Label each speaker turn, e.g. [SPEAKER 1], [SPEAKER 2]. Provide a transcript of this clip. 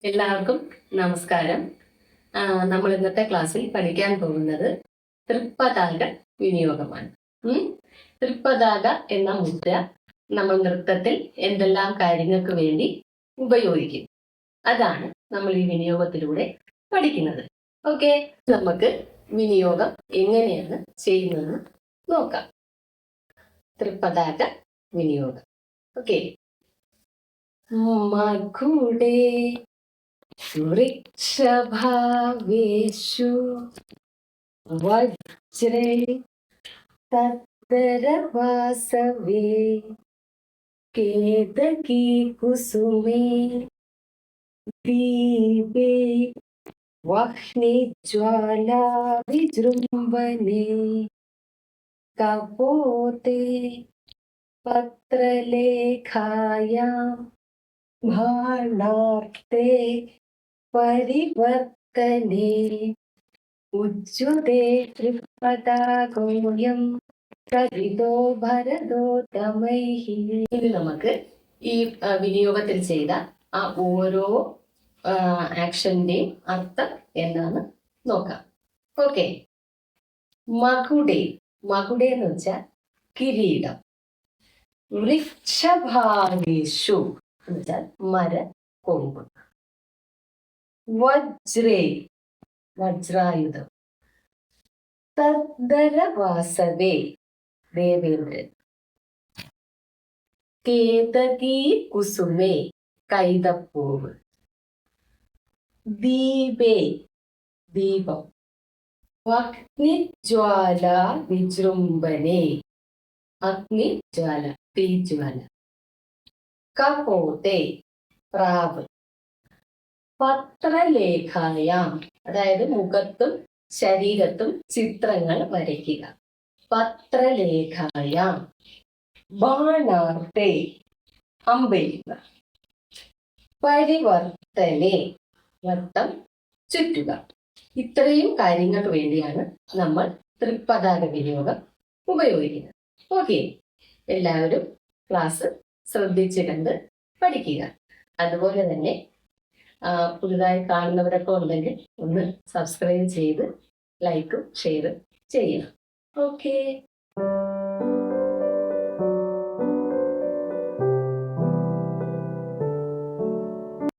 [SPEAKER 1] എല്ലാവർക്കും നമസ്കാരം. നമ്മൾ ഇന്നത്തെ ക്ലാസ്സിൽ പഠിക്കാൻ പോകുന്നത് തൃപ്പതാക വിനിയോഗമാണ്. തൃപ്പതാക എന്ന മുദ്ര നമ്മൾ നൃത്തത്തിൽ എന്തെല്ലാം കാര്യങ്ങൾക്ക് വേണ്ടി ഉപയോഗിക്കും, അതാണ് നമ്മൾ ഈ വിനിയോഗത്തിലൂടെ പഠിക്കുന്നത്. ഓക്കെ, നമുക്ക് വിനിയോഗം എങ്ങനെയാണ് ചെയ്യുന്നതെന്ന് നോക്കാം. തൃപ്പതാക വിനിയോഗം. ഓക്കെ, മകുടേ വൃക്ഷഭാവേഷു വജ്രേ തദ്ദരവാസവേ കേതകീ കുസുമേ ദീപേ വഹ്നിജ്വാലാ വിജൃംഭണേ കപോതേ പത്രലേഖായാം ബാണാർത്തേ പരിവർത്തനേ ഉജ്ജ്വലേ തൃപ്പതാകോയം കവിതോ ഭരതോത്തമൈഹി. ഇത് നമുക്ക് ഈ വിനിയോഗത്തിൽ ചെയ്ത ആ ഓരോ ആക്ഷന്റെയും അർത്ഥം എന്താന്ന് നോക്കാം. ഓക്കെ, മകുടേ, മകുടേ എന്ന് വെച്ചാൽ കിരീടം. വൃക്ഷഭാഗേഷു എന്ന് വെച്ചാൽ മര കൊമ്പ്. വജ്രേ, വജ്രായുധം. തദ്ദരവാസവേ, ദേവേന്ദ്രൻ. കേതകീ കുസുമേ, കൈതപ്പൂവ്. ദീപേ, ദീപം. അഗ്നിജ്വാല വിജൃംഭണേ, അഗ്നിജ്വാല, തീജ്വാല. കപോതേ, പ്രാവ്. പത്രലേഖായാം, അതായത് മുഖത്തും ശരീരത്തും ചിത്രങ്ങൾ വരയ്ക്കുക. പത്രലേഖായാം. ബാണാർത്തേ, അമ്പെയ്യുക. പരിവർത്തനെ, വട്ടം ചുറ്റുക. ഇത്രയും കാര്യങ്ങൾക്ക് വേണ്ടിയാണ് നമ്മൾ തൃപ്പതാക വിനിയോഗം ഉപയോഗിക്കുന്നത്. ഓക്കെ, എല്ലാവരും ക്ലാസ് ശ്രദ്ധിച്ചിട്ടുണ്ട് പഠിക്കുക. അതുപോലെ തന്നെ പുതുതായി കാണുന്നവരൊക്കെ ഉണ്ടെങ്കിൽ ഒന്ന് സബ്സ്ക്രൈബ് ചെയ്ത് ലൈക്കും ഷെയറും ചെയ്യണം. ഓക്കെ.